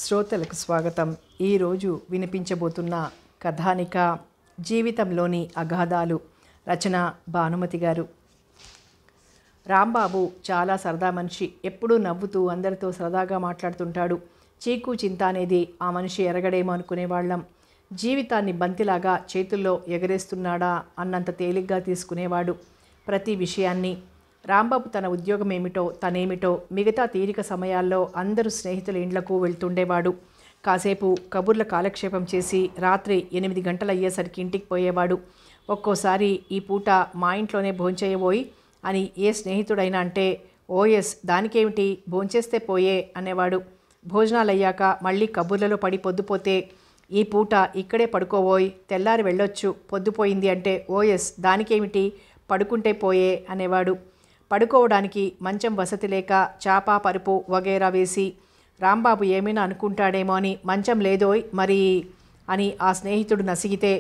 శ్రోతలకు స్వాగతం. ఈరోజు వినిపించబోతున్న కథానిక జీవితంలోని అగాధాలు. రచన భానుమతి గారు. రాంబాబు చాలా సరదా మనిషి. ఎప్పుడూ నవ్వుతూ అందరితో సరదాగా మాట్లాడుతుంటాడు. చీకు చింత అనేది ఆ మనిషి ఎరగడేమో అనుకునేవాళ్ళం. జీవితాన్ని బంతిలాగా చేతుల్లో ఎగరేస్తున్నాడా అన్నంత తేలిగ్గా తీసుకునేవాడు ప్రతి విషయాన్ని. రాంబాబు తన ఉద్యోగం ఏమిటో తనేమిటో మిగతా తీరిక సమయాల్లో అందరూ స్నేహితుల ఇండ్లకు వెళ్తుండేవాడు. కాసేపు కబుర్ల కాలక్షేపం చేసి రాత్రి 8 గంటలు అయ్యేసరికి ఇంటికి పోయేవాడు. ఒక్కోసారి ఈ పూట మా ఇంట్లోనే భోంచేయబోయి అని ఏ స్నేహితుడైనా అంటే ఓఎస్ దానికేమిటి భోంచేస్తే పోయే అనేవాడు. భోజనాలు అయ్యాక మళ్ళీ కబుర్లలో పడి పొద్దుపోతే ఈ పూట ఇక్కడే పడుకోబోయ్ తెల్లారి వెళ్ళొచ్చు పొద్దుపోయింది అంటే ఓఎస్ దానికేమిటి పడుకుంటే పోయే అనేవాడు. పడుకోవడానికి మంచం వసతి లేక చాప పరుపు వగేరా వేసి రాంబాబు ఏమైనా అనుకుంటాడేమో అని మంచం లేదోయ్ మరి అని ఆ స్నేహితుడు నసిగితే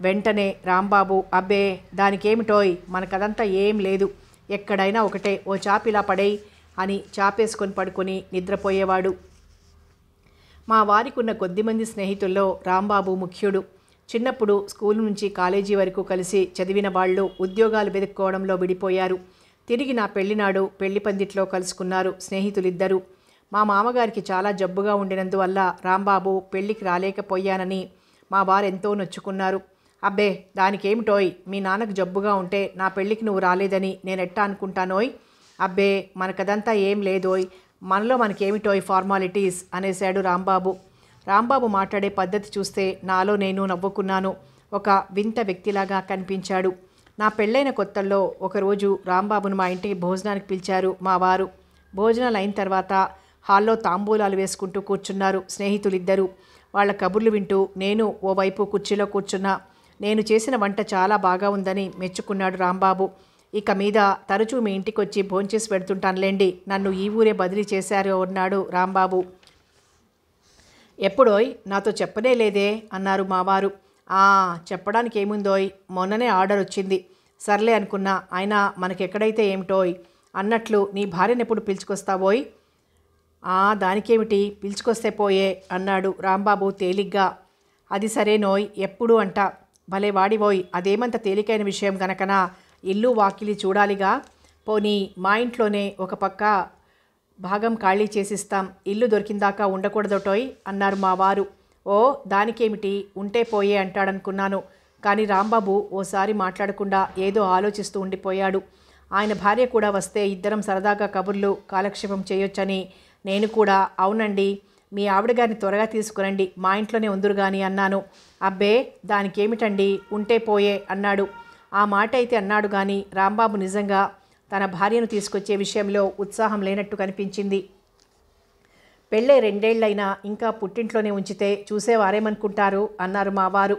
వెంటనే రాంబాబు అబ్బే దానికేమిటోయ్ మనకదంతా ఏం లేదు ఎక్కడైనా ఒకటే ఓ చాపిలా పడేయ్ అని చాపేసుకొని పడుకొని నిద్రపోయేవాడు. మా వారికి ఉన్న కొద్దిమంది స్నేహితుల్లో రాంబాబు ముఖ్యుడు. చిన్నప్పుడు స్కూల్ నుంచి కాలేజీ వరకు కలిసి చదివిన వాళ్ళు ఉద్యోగాలు వెతుక్కోవడంలో విడిపోయారు. తిరిగి నా పెళ్లినాడు పెళ్లి పందిట్లో కలుసుకున్నారు స్నేహితులిద్దరూ. మా మామగారికి చాలా జబ్బుగా ఉండినందువల్ల రాంబాబు పెళ్లికి రాలేకపోయానని మా వారెంతో నొచ్చుకున్నారు. అబ్బే దానికేమిటోయ్ మీ నాన్నకు జబ్బుగా ఉంటే నా పెళ్లికి నువ్వు రాలేదని నేనెట్టా అనుకుంటానోయ్. అబ్బే మనకదంతా ఏం లేదోయ్ మనలో మనకేమిటోయ్ ఫార్మాలిటీస్ అనేశాడు రాంబాబు. రాంబాబు మాట్లాడే పద్ధతి చూస్తే నాలో నేను నవ్వుకున్నాను. ఒక వింత వ్యక్తిలాగా కనిపించాడు. నా పెళ్ళైన కొత్తల్లో ఒకరోజు రాంబాబును మా ఇంటికి భోజనానికి పిలిచారు మా వారు. భోజనాలు అయిన తర్వాత హాల్లో తాంబూలాలు వేసుకుంటూ కూర్చున్నారు స్నేహితులిద్దరూ. వాళ్ళ కబుర్లు వింటూ నేను ఓవైపు కుర్చీలో కూర్చున్నా. నేను చేసిన వంట చాలా బాగా ఉందని మెచ్చుకున్నాడు రాంబాబు. ఇక మీద తరచూ మీ ఇంటికి వచ్చి భోంచేసి పెడుతుంటానులేండి నన్ను ఈ ఊరే బదిలీ చేశారు అన్నాడు రాంబాబు. ఎప్పుడోయ్ నాతో చెప్పనే లేదే అన్నారు మావారు. చెప్పడానికి ఏముందోయ్ మొన్ననే ఆర్డర్ వచ్చింది సర్లే అనుకున్నా అయినా మనకెక్కడైతే ఏమిటోయ్ అన్నట్లు నీ భార్యను ఎప్పుడు పిలుచుకొస్తావోయ్. దానికేమిటి పిలుచుకొస్తే పోయే అన్నాడు రాంబాబు తేలిగ్గా. అది సరేనోయ్ ఎప్పుడు అంట భలే వాడివోయ్ అదేమంత తేలికైన విషయం గనకనా ఇల్లు వాకిలి చూడాలిగా. పోనీ మా ఇంట్లోనే ఒక పక్క భాగం ఖాళీ చేసిస్తాం ఇల్లు దొరికిందాకా ఉండకూడదటోయ్ అన్నారు మా వారు. ఓ దానికేమిటి ఉంటే పోయే అంటాడనుకున్నాను. కానీ రాంబాబు ఓసారి మాట్లాడకుండా ఏదో ఆలోచిస్తూ ఉండిపోయాడు. ఆయన భార్య కూడా వస్తే ఇద్దరం సరదాగా కబుర్లు కాలక్షేపం చేయొచ్చని నేను కూడా అవునండి మీ ఆవిడగారిని త్వరగా తీసుకురండి మా ఇంట్లోనే ఉందురు గాని అన్నాను. అబ్బే దానికేమిటండి ఉంటే పోయే అన్నాడు. ఆ మాట అయితే అన్నాడు కానీ రాంబాబు నిజంగా తన భార్యను తీసుకొచ్చే విషయంలో ఉత్సాహం లేనట్టు కనిపించింది. పెళ్ళే 2 ఏళ్ళైనా ఇంకా పుట్టింట్లోనే ఉంచితే చూసేవారేమనుకుంటారు అన్నారు మా వారు.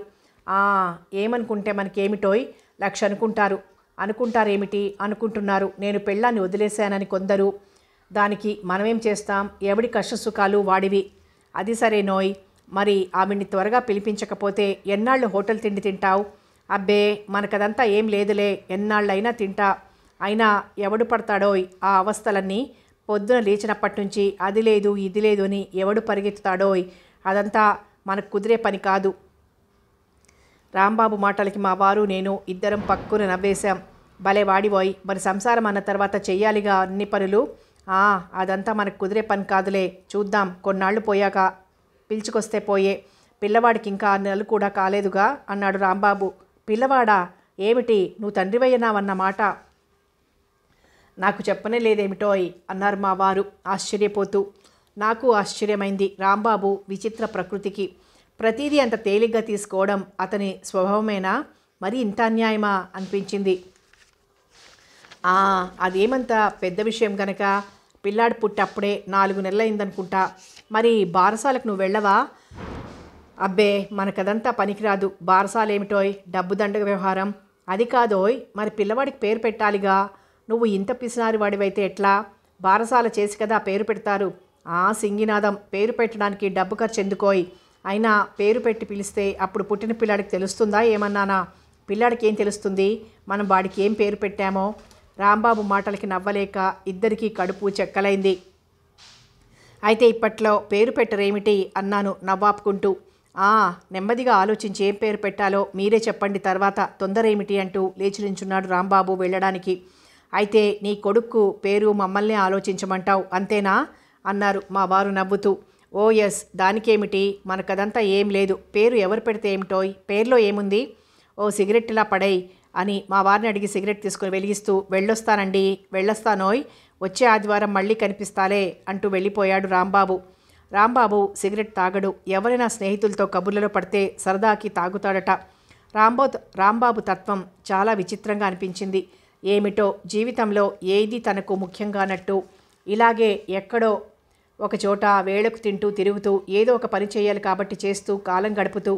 ఏమనుకుంటే మనకేమిటోయ్ 1,00,000 అనుకుంటారు. అనుకుంటారేమిటి అనుకుంటున్నారు నేను పెళ్ళాన్ని వదిలేశానని కొందరు. దానికి మనమేం చేస్తాం ఎవడి కష్టసుఖాలు వాడివి. అది సరేనోయ్ మరి ఆవిడ్ని త్వరగా పిలిపించకపోతే ఎన్నాళ్ళు హోటల్ తిండి తింటావు. అబ్బే మనకదంతా ఏం లేదులే ఎన్నాళ్ళైనా తింటా. అయినా ఎవడు పడతాడోయ్ ఆ అవస్థలన్నీ. పొద్దున లేచినప్పటి నుంచి అది లేదు ఇది లేదు అని ఎవడు పరిగెత్తుతాడోయ్. అదంతా మనకు కుదిరే పని కాదు. రాంబాబు మాటలకి మా వారు నేను ఇద్దరం పక్కున నవ్వేశాం. భలే వాడివోయ్ మరి సంసారం అన్న తర్వాత చెయ్యాలిగా అన్ని పనులు. అదంతా మనకు కుదిరే పని కాదులే చూద్దాం కొన్నాళ్ళు పోయాక పిలుచుకొస్తే పోయే. పిల్లవాడికి ఇంకా 6 నెలలు కూడా కాలేదుగా అన్నాడు రాంబాబు. పిల్లవాడా ఏమిటి నువ్వు తండ్రివయ్యనావన్న మాట నాకు చెప్పనే లేదేమిటోయ్ అన్నారు మా వారు ఆశ్చర్యపోతూ. నాకు ఆశ్చర్యమైంది రాంబాబు విచిత్ర ప్రకృతికి. ప్రతిదీ అంత తేలిగ్గా తీసుకోవడం అతని స్వభావమేనా మరి ఇంత అన్యాయమా అనిపించింది. అదేమంత పెద్ద విషయం గనక పిల్లాడు పుట్టప్పుడే 4 నెలలైందనుకుంటా. మరి బారసాలకు నువ్వు వెళ్ళవా. అబ్బే మనకదంతా పనికిరాదు బారసాలేమిటోయ్ డబ్బు దండగ వ్యవహారం. అది కాదోయ్ మరి పిల్లవాడికి పేరు పెట్టాలిగా. నువ్వు ఇంత పిసినారి వాడివైతే ఎట్లా బారసాల చేసి కదా పేరు పెడతారు. సింగినాదం పేరు పెట్టడానికి డబ్బు ఖర్చు ఎందుకోయ్. అయినా పేరు పెట్టి పిలిస్తే అప్పుడు పుట్టిన పిల్లాడికి తెలుస్తుందా ఏమన్నానా. పిల్లాడికి ఏం తెలుస్తుంది మనం వాడికి ఏం పేరు పెట్టామో. రాంబాబు మాటలకి నవ్వలేక ఇద్దరికీ కడుపు చెక్కలైంది. అయితే ఇప్పట్లో పేరు పెట్టరేమిటి అన్నాను నవ్వాపుకుంటూ. నెమ్మదిగా ఆలోచించి ఏం పేరు పెట్టాలో మీరే చెప్పండి, తర్వాత తొందర ఏమిటి అంటూ లేచి నించున్నాడు రాంబాబు వెళ్ళడానికి. అయితే నీ కొడుకు పేరు మమ్మల్నే ఆలోచించమంటావు అంతేనా అన్నారు మా వారు నవ్వుతూ. ఓ ఎస్, దానికేమిటి, మనకదంతా ఏం లేదు, పేరు ఎవరు పెడితే ఏమిటోయ్, పేర్లో ఏముంది, ఓ సిగరెట్లా పడేయ్ అని మా వారిని అడిగి సిగరెట్ తీసుకుని వెలిగిస్తూ వెళ్ళొస్తానండి, వెళ్ళొస్తానోయ్, వచ్చే ఆదివారం మళ్ళీ కనిపిస్తాలే అంటూ వెళ్ళిపోయాడు రాంబాబు. రాంబాబు సిగరెట్ తాగడు, ఎవరైనా స్నేహితులతో కబుర్లలో పడితే సరదాకి తాగుతాడట. రాంబాబు తత్వం చాలా విచిత్రంగా అనిపించింది. ఏమిటో జీవితంలో ఏది తనకు ముఖ్యంగానట్టు ఇలాగే ఎక్కడో ఒకచోట వేళకు తింటూ తిరుగుతూ ఏదో ఒక పని చేయాలి కాబట్టి చేస్తూ కాలం గడుపుతూ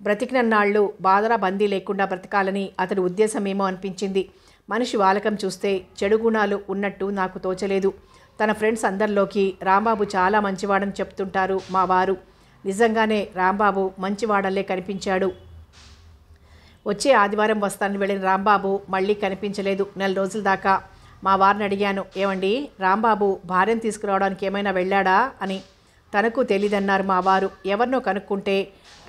బ్రతికినన్నాళ్ళు బాధరా బందీ లేకుండా బ్రతకాలని అతడి ఉద్దేశమేమో అనిపించింది. మనిషి వాలకం చూస్తే చెడు గుణాలు ఉన్నట్టు నాకు తోచలేదు. తన ఫ్రెండ్స్ అందరిలోకి రాంబాబు చాలా మంచివాడని చెప్తుంటారు మా వారు. నిజంగానే రాంబాబు మంచివాడల్లే కనిపించాడు. వచ్చే ఆదివారం వస్తానని వెళ్ళిన రాంబాబు మళ్ళీ కనిపించలేదు. 4 రోజుల దాకా. మా వారిని అడిగాను, ఏమండి రాంబాబు భార్యను తీసుకురావడానికి ఏమైనా వెళ్ళాడా అని. తనకు తెలీదన్నారు మా వారు. ఎవరినో కనుక్కుంటే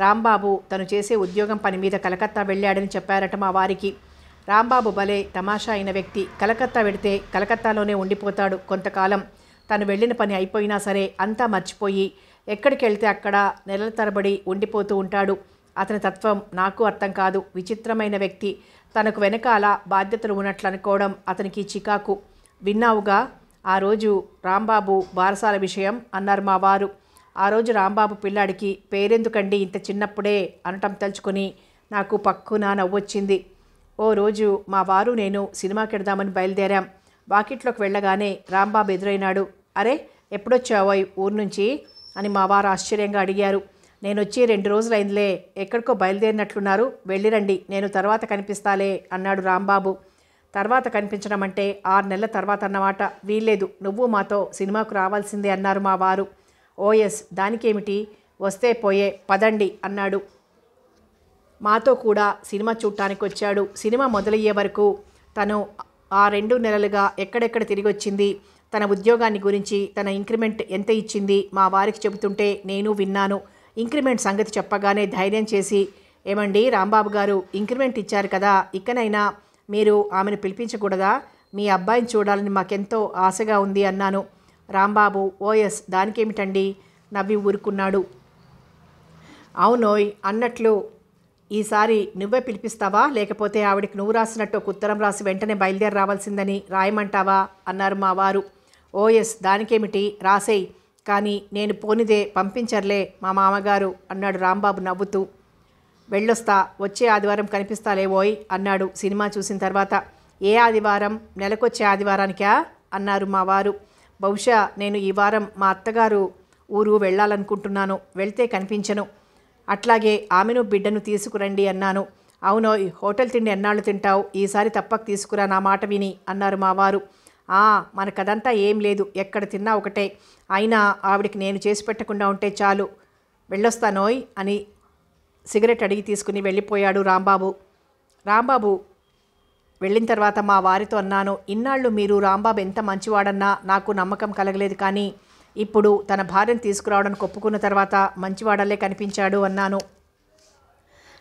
రాంబాబు తను చేసే ఉద్యోగం పని మీద కలకత్తా వెళ్ళాడని చెప్పారట మా వారికి. రాంబాబు భలే తమాషా అయిన వ్యక్తి. కలకత్తా వెడితే కలకత్తాలోనే ఉండిపోతాడు కొంతకాలం. తను వెళ్ళిన పని అయిపోయినా సరే అంతా మర్చిపోయి ఎక్కడికి వెళ్తే అక్కడ నెలల తరబడి ఉండిపోతూ ఉంటాడు. అతని తత్వం నాకు అర్థం కాదు. విచిత్రమైన వ్యక్తి. తనకు వెనకాల బాధ్యతలు ఉన్నట్లు అనుకోవడం అతనికి చికాకు. విన్నావుగా ఆ రోజు రాంబాబు బారసాల విషయం అన్నారు మా వారు. ఆ రోజు రాంబాబు పిల్లాడికి పేరెందుకండి ఇంత చిన్నప్పుడే అనటం తలుచుకొని నాకు పక్కున నవ్వొచ్చింది. ఓ రోజు మా వారు నేను సినిమాకి వెడదామని బయలుదేరాం. వాకిట్లోకి వెళ్ళగానే రాంబాబు ఎదురైనాడు. అరే, ఎప్పుడొచ్చావో ఊరు నుంచి అని మా వారు ఆశ్చర్యంగా అడిగారు. నేను వచ్చి 2 రోజులైందిలే, ఎక్కడికో బయలుదేరినట్లున్నారు, వెళ్ళిరండి, నేను తర్వాత కనిపిస్తాలే అన్నాడు రాంబాబు. తర్వాత కనిపించడం అంటే 6 నెలల తర్వాత అన్నమాట. వీల్లేదు, నువ్వు మాతో సినిమాకు రావాల్సిందే అన్నారు మా వారు. ఓఎస్, దానికేమిటి, వస్తే పోయే, పదండి అన్నాడు. మాతో కూడా సినిమా చూడటానికి వచ్చాడు. సినిమా మొదలయ్యే వరకు తను ఆ 2 నెలలుగా ఎక్కడెక్కడ తిరిగి వచ్చింది, తన ఉద్యోగాన్ని గురించి, తన ఇంక్రిమెంట్ ఎంత ఇచ్చింది మా వారికి చెబుతుంటే నేను విన్నాను. ఇంక్రిమెంట్ సంగతి చెప్పగానే ధైర్యం చేసి, ఏమండి రాంబాబు గారు, ఇంక్రిమెంట్ ఇచ్చారు కదా, ఇకనైనా మీరు ఆమెను పిలిపించకూడదా, మీ అబ్బాయిని చూడాలని మాకెంతో ఆశగా ఉంది అన్నాను. రాంబాబు ఓఎస్, దానికేమిటండి నవ్వి ఊరుకున్నాడు. అవునోయ్, అన్నట్లు ఈసారి నువ్వే పిలిపిస్తావా, లేకపోతే ఆవిడికి నువ్వు రాసినట్టు ఒక ఉత్తరం రాసి వెంటనే బయలుదేరి రావాల్సిందని రాయమంటావా అన్నారు మా వారు. ఓఎస్, దానికేమిటి, రాసేయ్, కానీ నేను పోనిదే పంపించర్లే మా మామగారు అన్నాడు రాంబాబు నవ్వుతూ. వెళ్ళొస్తా, వచ్చే ఆదివారం కనిపిస్తాలేవోయ్ అన్నాడు సినిమా చూసిన తర్వాత. ఏ ఆదివారం, నెలకొచ్చే ఆదివారానికా అన్నారు మా వారు. బహుశా నేను ఈ వారం మా అత్తగారు ఊరు వెళ్ళాలనుకుంటున్నాను, వెళ్తే కనిపించను. అట్లాగే ఆమెను బిడ్డను తీసుకురండి అన్నాను. అవునోయ్, హోటల్ తిండి ఎన్నాళ్ళు తింటావు, ఈసారి తప్పక తీసుకురా నా మాట విని అన్నారు మా వారు. మనకదంతా ఏం లేదు, ఎక్కడ తిన్నా ఒకటే, అయినా ఆవిడికి నేను చేసి పెట్టకుండా ఉంటే చాలు, వెళ్ళొస్తానోయ్ అని సిగరెట్ అడిగి తీసుకుని వెళ్ళిపోయాడు రాంబాబు వెళ్ళిన తర్వాత మా వారితో అన్నాను, ఇన్నాళ్ళు మీరు రాంబాబు ఎంత మంచివాడన్నా నాకు నమ్మకం కలగలేదు, కానీ ఇప్పుడు తన భార్యను తీసుకురావడానికి ఒప్పుకున్న తర్వాత మంచివాడల్లే కనిపించాడు అన్నాను.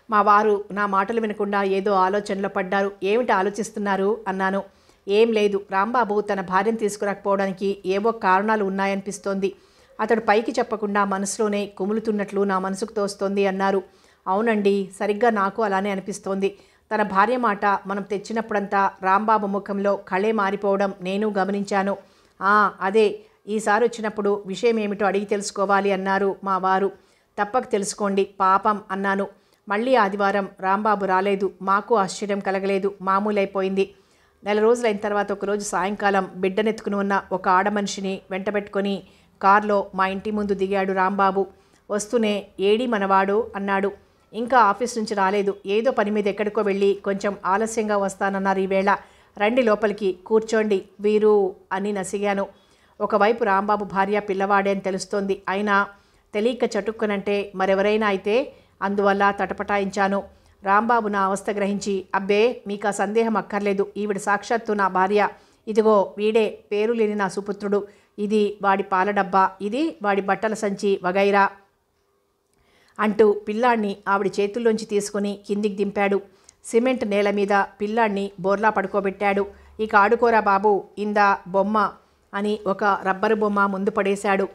మా వారు నా మాటలు వినకుండా ఏదో ఆలోచనలో పడ్డారు. ఏమిటి ఆలోచిస్తున్నారు అన్నాను. ఏం లేదు, రాంబాబు తన భార్యను తీసుకురాకపోవడానికి ఏవో కారణాలు ఉన్నాయనిపిస్తోంది. అతడు పైకి చెప్పకుండా మనసులోనే కుములుతున్నట్లు నా మనసుకు తోస్తోంది అన్నారు. అవునండి, సరిగ్గా నాకు అలానే అనిపిస్తోంది. తన భార్య మాట మనం తెచ్చినప్పుడంతా రాంబాబు ముఖంలో కళే మారిపోవడం నేను గమనించాను. అదే, ఈసారి వచ్చినప్పుడు విషయం ఏమిటో అడిగి తెలుసుకోవాలి అన్నారు మా వారు. తప్పక తెలుసుకోండి పాపం అన్నాను. మళ్ళీ ఆదివారం రాంబాబు రాలేదు. మాకు ఆశ్చర్యం కలగలేదు, మామూలైపోయింది. 4 రోజులైన తర్వాత ఒకరోజు సాయంకాలం బిడ్డనెత్తుకుని ఉన్న ఒక ఆడమనిషిని వెంటబెట్టుకొని కారులో మా ఇంటి ముందు దిగాడు రాంబాబు. వస్తూనే ఏడీ మనవాడు అన్నాడు. ఇంకా ఆఫీస్ నుంచి రాలేదు, ఏదో పని మీద ఎక్కడికో వెళ్ళి కొంచెం ఆలస్యంగా వస్తానన్నారు. ఈవేళ రండి లోపలికి, కూర్చోండి వీరు అని నసిగాను. ఒకవైపు రాంబాబు భార్య పిల్లవాడే అని తెలుస్తోంది, అయినా తెలియక చటుక్కునంటే మరెవరైనా అయితే అందువల్ల తటపటాయించాను. రాంబాబు నా అవస్థ గ్రహించి, అబ్బే మీకు ఆ సందేహం అక్కర్లేదు, ఈవిడ సాక్షాత్తు నా భార్య, ఇదిగో వీడే పేరు లేని నా సుపుత్రుడు, ఇది వాడి పాల డబ్బా, ఇది వాడి బట్టల సంచి వగైరా అంటూ పిల్లాడిని ఆవిడ చేతుల్లోంచి తీసుకుని కిందికి దింపాడు. సిమెంట్ నేల మీద పిల్లాడిని బోర్లా పడుకోబెట్టాడు. ఇక ఆడుకోరా బాబు, ఇందా బొమ్మ అని ఒక రబ్బరు బొమ్మ ముందు పడేశాడు.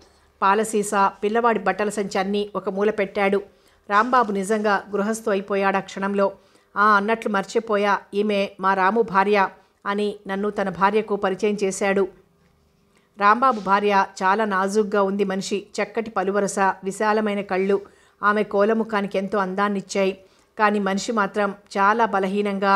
పాల సీసా, పిల్లవాడి బట్టల సంచి అన్నీ ఒక మూల పెట్టాడు. రాంబాబు నిజంగా గృహస్థు అయిపోయాడు ఆ క్షణంలో. అన్నట్లు మర్చిపోయా, ఈమె మా రాము భార్య అని నన్ను తన భార్యకు పరిచయం చేశాడు. రాంబాబు భార్య చాలా నాజూగ్గా ఉంది మనిషి. చక్కటి పలువరస, విశాలమైన కళ్ళు ఆమె కోలముఖానికి ఎంతో అందాన్నిచ్చాయి. కానీ మనిషి మాత్రం చాలా బలహీనంగా,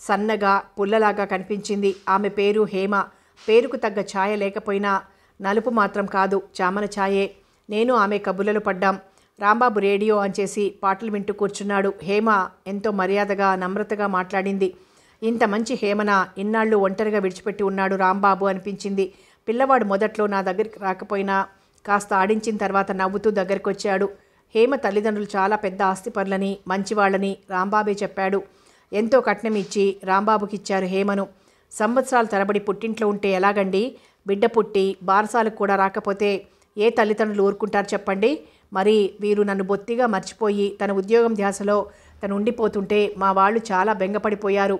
సన్నగా, పుల్లలాగా కనిపించింది. ఆమె పేరు హేమ. పేరుకు తగ్గ ఛాయ లేకపోయినా నలుపు మాత్రం కాదు, చామన ఛాయే. నేను ఆమె కబుర్లలో పడ్డాం. రాంబాబు రేడియో ఆన్ చేసి పాటలు వింటూ కూర్చున్నాడు. హేమ ఎంతో మర్యాదగా, నమ్రతగా మాట్లాడింది. ఇంత మంచి హేమన ఇన్నాళ్ళు ఒంటరిగా విడిచిపెట్టి ఉన్నాడు రాంబాబు అనిపించింది. పిల్లవాడు మొదట్లో నా దగ్గరికి రాకపోయినా కాస్త ఆడించిన తర్వాత నవ్వుతూ దగ్గరికి వచ్చాడు. హేమ తల్లిదండ్రులు చాలా పెద్ద ఆస్తిపరులని, మంచివాళ్ళని రాంబాబే చెప్పాడు. ఎంతో కట్నం ఇచ్చి రాంబాబుకి ఇచ్చారు హేమను. సంవత్సరాల తరబడి పుట్టింట్లో ఉంటే ఎలాగండి? బిడ్డ పుట్టి బారసాలకు కూడా రాకపోతే ఏ తల్లిదండ్రులు ఊరుకుంటారు చెప్పండి? మరి వీరు నన్ను బొత్తిగా మర్చిపోయి తన ఉద్యోగం ధ్యాసలో తను ఉండిపోతుంటే మా వాళ్ళు చాలా బెంగపడిపోయారు.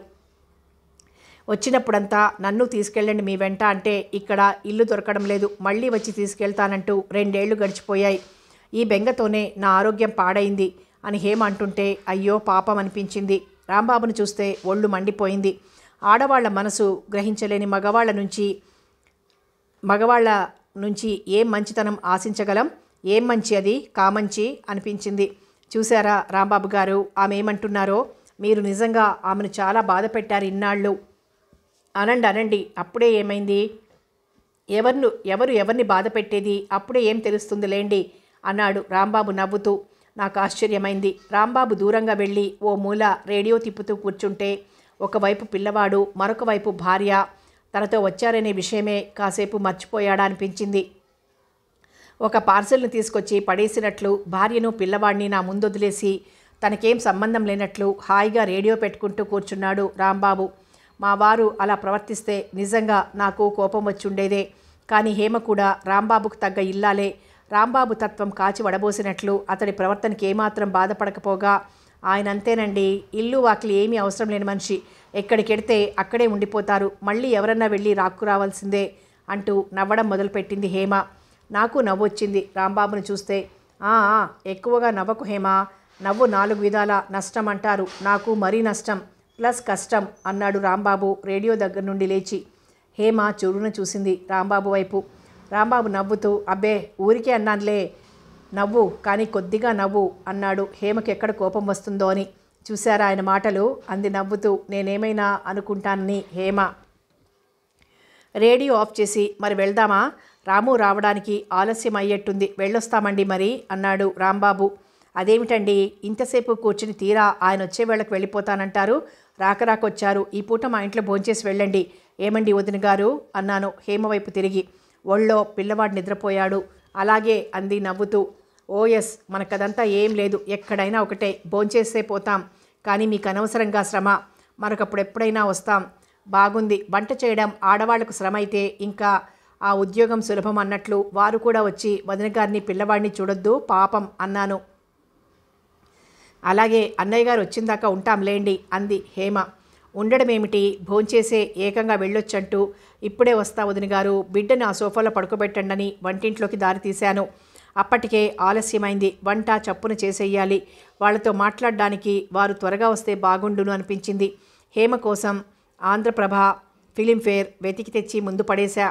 వచ్చినప్పుడంతా నన్ను తీసుకెళ్ళండి మీ వెంట అంటే ఇక్కడ ఇల్లు దొరకడం లేదు, మళ్ళీ వచ్చి తీసుకెళ్తానంటూ 2 ఏళ్లు గడిచిపోయాయి. ఈ బెంగతోనే నా ఆరోగ్యం పాడైంది అని హేమ అంటుంటే అయ్యో పాపం అనిపించింది. రాంబాబును చూస్తే ఒళ్ళు మండిపోయింది. ఆడవాళ్ల మనసు గ్రహించలేని మగవాళ్ల నుంచి ఏం మంచితనం ఆశించగలం? ఏం మంచి అది? కామంచి అనిపించింది. చూశారా రాంబాబు గారు ఆమె ఏమంటున్నారో? మీరు నిజంగా ఆమెను చాలా బాధ పెట్టారు ఇన్నాళ్ళు. అనండి, అప్పుడే ఏమైంది? ఎవరిని బాధ పెట్టేది? అప్పుడే ఏం తెలుస్తుంది లేండి అన్నాడు రాంబాబు నవ్వుతూ. నాకు ఆశ్చర్యమైంది. రాంబాబు దూరంగా వెళ్ళి ఓ మూల రేడియో తిప్పుతూ కూర్చుంటే ఒకవైపు పిల్లవాడు, మరొక వైపు భార్య తనతో వచ్చారనే విషయమే కాసేపు మర్చిపోయాడా అనిపించింది. ఒక పార్సెల్ను తీసుకొచ్చి పడేసినట్లు భార్యను, పిల్లవాడిని నా ముందొదిలేసి తనకేం సంబంధం లేనట్లు హాయిగా రేడియో పెట్టుకుంటూ కూర్చున్నాడు రాంబాబు. మా వారు అలా ప్రవర్తిస్తే నిజంగా నాకు కోపం వచ్చుండేదే. కానీ హేమ కూడా రాంబాబుకు తగ్గ ఇల్లాలే. రాంబాబు తత్వం కాచి వడబోసినట్లు అతడి ప్రవర్తనకి ఏమాత్రం బాధపడకపోగా, ఆయన అంతేనండి, ఇల్లు వాకిలి ఏమీ అవసరం లేని మనిషి, ఎక్కడికెడితే అక్కడే ఉండిపోతారు, మళ్ళీ ఎవరన్నా వెళ్ళి రావాల్సిందే అంటూ నవ్వడం మొదలుపెట్టింది హేమ. నాకు నవ్వొచ్చింది రాంబాబును చూస్తే. ఎక్కువగా నవ్వకు హేమ, నవ్వు 4 విధాల నష్టం అంటారు, నాకు మరీ నష్టం ప్లస్ కష్టం అన్నాడు రాంబాబు రేడియో దగ్గర నుండి లేచి. హేమ చురున చూసింది రాంబాబు వైపు. రాంబాబు నవ్వుతూ అబ్బే ఊరికే అన్నానులే, నవ్వు కానీ కొద్దిగా నవ్వు అన్నాడు. హేమకి ఎక్కడ కోపం వస్తుందో అని. చూశారా ఆయన మాటలు అంది నవ్వుతూ. నేనేమైనా అనుకుంటానని హేమ. రేడియో ఆఫ్ చేసి మరి వెళ్దామా? రాము రావడానికి ఆలస్యం అయ్యేట్టుంది, వెళ్ళొస్తామండి మరి అన్నాడు రాంబాబు. అదేమిటండి ఇంతసేపు కూర్చుని తీరా ఆయన వచ్చే వేళకు వెళ్ళిపోతానంటారు? రాకరాకొచ్చారు, ఈ పూట మా ఇంట్లో భోంచేసి వెళ్ళండి. ఏమండి వదిన గారు అన్నాను హేమ వైపు తిరిగి. ఒళ్ళో పిల్లవాడు నిద్రపోయాడు. అలాగే అంది నవ్వుతూ. ఓఎస్, మనకదంతా ఏం లేదు, ఎక్కడైనా ఒకటే, భోంచేస్తే పోతాం. కానీ మీకు అనవసరంగా శ్రమ, మనకప్పుడు ఎప్పుడైనా వస్తాం. బాగుంది, వంట చేయడం ఆడవాళ్లకు శ్రమ అయితే ఇంకా ఆ ఉద్యోగం సులభం అన్నట్లు వారు కూడా వచ్చి వదిన గారిని పిల్లవాడిని చూడొద్దు పాపం అన్నాను. అలాగే అన్నయ్య గారు వచ్చిందాకా ఉంటాంలేండి అంది హేమ. ఉండడమేమిటి, భోంచేసే ఏకంగా వెళ్ళొచ్చంటూ ఇప్పుడే వస్తా వదిన గారు, బిడ్డని ఆ సోఫాలో పడుకోబెట్టండి వంటింట్లోకి దారి తీశాను. అప్పటికే ఆలస్యమైంది. వంట చప్పున చేసేయాలి. వాళ్లతో మాట్లాడడానికి వారు త్వరగా వస్తే బాగుండును అనిపించింది. హేమ కోసం ఆంధ్రప్రభ, ఫిలింఫేర్ వెతికి తెచ్చి ముందు పడేశా.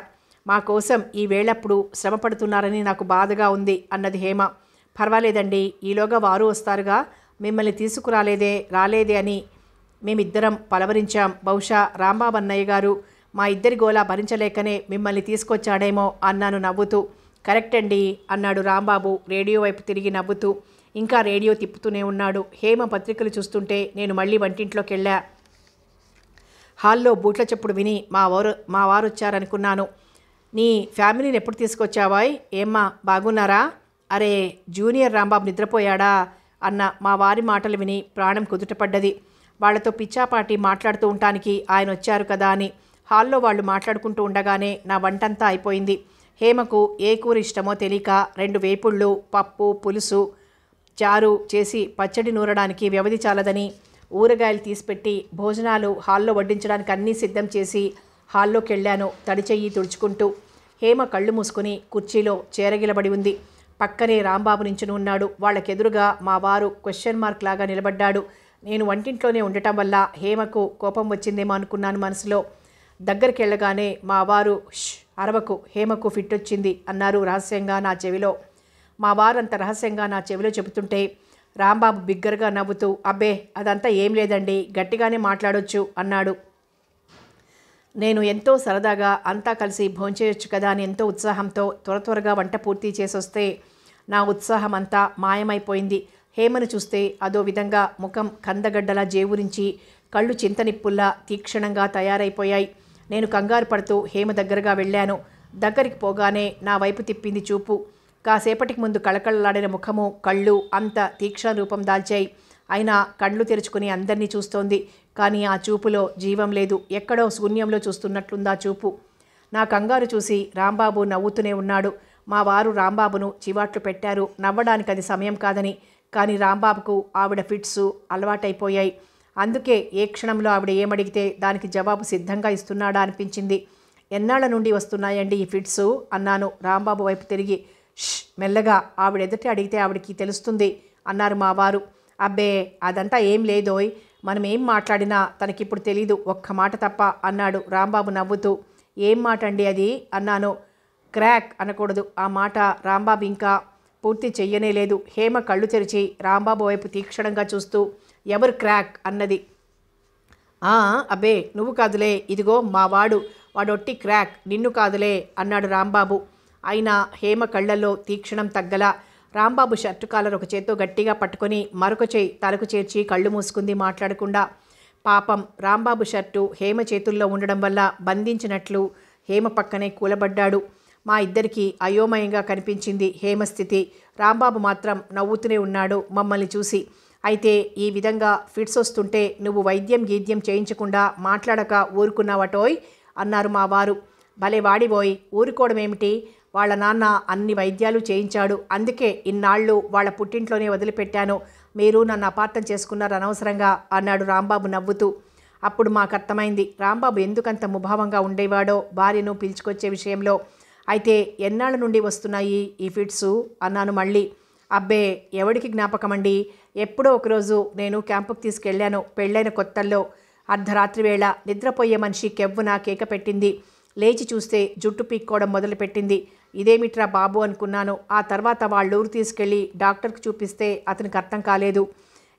మా కోసం ఈ వేళప్పుడు శ్రమ పడుతున్నారని నాకు బాధగా ఉంది అన్నది హేమ. పర్వాలేదండి, ఈలోగా వారు వస్తారుగా, మిమ్మల్ని రాలేదే అని మేమిద్దరం పలవరించాం. బహుశా రాంబాబు అన్నయ్య గారు మా ఇద్దరి గోలా భరించలేకనే మిమ్మల్ని తీసుకొచ్చాడేమో అన్నాను నవ్వుతూ. కరెక్ట్ అండి అన్నాడు రాంబాబు రేడియో వైపు తిరిగి నవ్వుతూ. ఇంకా రేడియో తిప్పుతూనే ఉన్నాడు. హేమ పత్రికలు చూస్తుంటే నేను మళ్ళీ వంటింట్లోకి వెళ్ళా. హాల్లో బూట్ల చెప్పుడు విని మా వారు వచ్చారనుకున్నాను. నీ ఫ్యామిలీని ఎప్పుడు తీసుకొచ్చావాయ్? ఏమ్మా బాగున్నారా? అరే జూనియర్ రాంబాబు నిద్రపోయాడా అన్న మా వారి మాటలు విని ప్రాణం కుదుటపడ్డది. వాళ్లతో పిచ్చాపాటి మాట్లాడుతూ ఉండటానికి ఆయన వచ్చారు కదా అని. హాల్లో వాళ్ళు మాట్లాడుకుంటూ ఉండగానే నా వంటంతా అయిపోయింది. హేమకు ఏ కూర ఇష్టమో తెలియక 2 వేపుళ్ళు, పప్పు, పులుసు, చారు చేసి పచ్చడి నూరడానికి వ్యవధి చాలదని ఊరగాయలు తీసిపెట్టి భోజనాలు హాల్లో వడ్డించడానికి అన్నీ సిద్ధం చేసి హాల్లోకి వెళ్ళాను తడి చెయ్యి తుడుచుకుంటూ. హేమ కళ్ళు మూసుకుని కుర్చీలో చేరగిలబడి ఉంది. పక్కనే రాంబాబు నించుని ఉన్నాడు. వాళ్ళకెదురుగా మా వారు క్వశ్చన్ మార్క్ లాగా నిలబడ్డాడు. నేను వంటింట్లోనే ఉండటం వల్ల హేమకు కోపం వచ్చిందేమో అనుకున్నాను మనసులో. దగ్గరికి వెళ్ళగానే మా వారు అరవకు, హేమకు ఫిట్ వచ్చింది అన్నారు రహస్యంగా నా చెవిలో. మా వారంత రహస్యంగా నా చెవిలో చెబుతుంటే రాంబాబు బిగ్గరగా నవ్వుతూ, అబ్బే అదంతా ఏం లేదండి, గట్టిగానే మాట్లాడొచ్చు అన్నాడు. నేను ఎంతో సరదాగా అంతా కలిసి భోంచేయొచ్చు కదా అని ఎంతో ఉత్సాహంతో త్వరగా వంట పూర్తి చేసొస్తే నా ఉత్సాహం అంతా మాయమైపోయింది. హేమను చూస్తే అదో విధంగా ముఖం కందగడ్డలా జేవురించి కళ్ళు చింతనిప్పుల్లా తీక్షణంగా తయారైపోయాయి. నేను కంగారు పడుతూ హేమ దగ్గరగా వెళ్ళాను. దగ్గరికి పోగానే నా వైపు తిప్పింది చూపు. కాసేపటికి ముందు కళకళలాడిన ముఖము, కళ్ళు అంత తీక్షణ రూపం దాల్చాయి. అయినా కళ్ళు తెరుచుకుని అందరినీ చూస్తోంది. కానీ ఆ చూపులో జీవం లేదు. ఎక్కడో శూన్యంలో చూస్తున్నట్లుందా చూపు. నా కంగారు చూసి రాంబాబు నవ్వుతూనే ఉన్నాడు. మా వారు రాంబాబును చివాట్లు పెట్టారు, నవ్వడానికి అది సమయం కాదని. కానీ రాంబాబుకు ఆవిడ ఫిట్స్ అలవాటైపోయాయి. అందుకే ఏ క్షణంలో ఆవిడ ఏమడిగితే దానికి జవాబు సిద్ధంగా ఇస్తున్నాడా అనిపించింది. ఎన్నాళ్ల నుండి వస్తున్నాయండి ఈ ఫిట్స్ అన్నాను రాంబాబు వైపు తిరిగి. మెల్లగా, ఆవిడ ఎదుటి అడిగితే ఆవిడికి తెలుస్తుంది అన్నారు మా వారు. అబ్బే అదంతా ఏం లేదోయ్, మనం ఏం మాట్లాడినా తనకిప్పుడు తెలీదు, ఒక్క మాట తప్ప అన్నాడు రాంబాబు నవ్వుతూ. ఏం మాట అండి అది అన్నాను. క్రాక్ అనకూడదు. ఆ మాట రాంబాబు ఇంకా పూర్తి చెయ్యనే లేదు. హేమ కళ్ళు తెరిచి రాంబాబు వైపు తీక్షణంగా చూస్తూ ఎవరు క్రాక్ అన్నది. అబ్బే నువ్వు కాదులే, ఇదిగో మా వాడొట్టి క్రాక్, నిన్ను కాదులే అన్నాడు రాంబాబు. అయినా హేమ కళ్ళల్లో తీక్షణం తగ్గల. రాంబాబు షర్టు కాలర్ ఒక చేత్తో గట్టిగా పట్టుకొని మరొక చేయి తలకు చేర్చి కళ్ళు మూసుకుంది మాట్లాడకుండా. పాపం రాంబాబు షర్టు హేమ చేతుల్లో ఉండడం వల్ల బంధించినట్లు హేమ పక్కనే కూలబడ్డాడు. మా ఇద్దరికీ అయోమయంగా కనిపించింది హేమ స్థితి. రాంబాబు మాత్రం నవ్వుతూనే ఉన్నాడు మమ్మల్ని చూసి. అయితే ఈ విధంగా ఫిట్స్ వస్తుంటే నువ్వు వైద్యం గీద్యం చేయించకుండా మాట్లాడక ఊరుకున్నావటోయ్ అన్నారు మా వారు. భలే వాడిపోయి ఊరుకోవడమేమిటి, వాళ్ళ నాన్న అన్ని వైద్యాలు చేయించాడు, అందుకే ఇన్నాళ్ళు వాళ్ళ పుట్టింట్లోనే వదిలిపెట్టాను, మీరు నన్ను అపార్థం చేసుకున్నారు అనవసరంగా అన్నాడు రాంబాబు నవ్వుతూ. అప్పుడు మాకు అర్థమైంది రాంబాబు ఎందుకంత ముభావంగా ఉండేవాడో భార్యను పిలుచుకొచ్చే విషయంలో. అయితే ఎన్నాళ్ళ నుండి వస్తున్నాయి ఈ ఫిట్సు అన్నాను మళ్ళీ. అబ్బే ఎవడికి జ్ఞాపకమండి, ఎప్పుడో ఒకరోజు నేను క్యాంపుకి తీసుకెళ్లాను పెళ్ళైన కొత్తల్లో. అర్ధరాత్రి వేళ నిద్రపోయే మనిషి కెవ్వున కేక పెట్టింది. లేచి చూస్తే జుట్టు పీక్కోవడం మొదలుపెట్టింది. ఇదేమిట్రా బాబు అనుకున్నాను. ఆ తర్వాత వాళ్ళూరు తీసుకెళ్ళి డాక్టర్కి చూపిస్తే అతనికి అర్థం కాలేదు.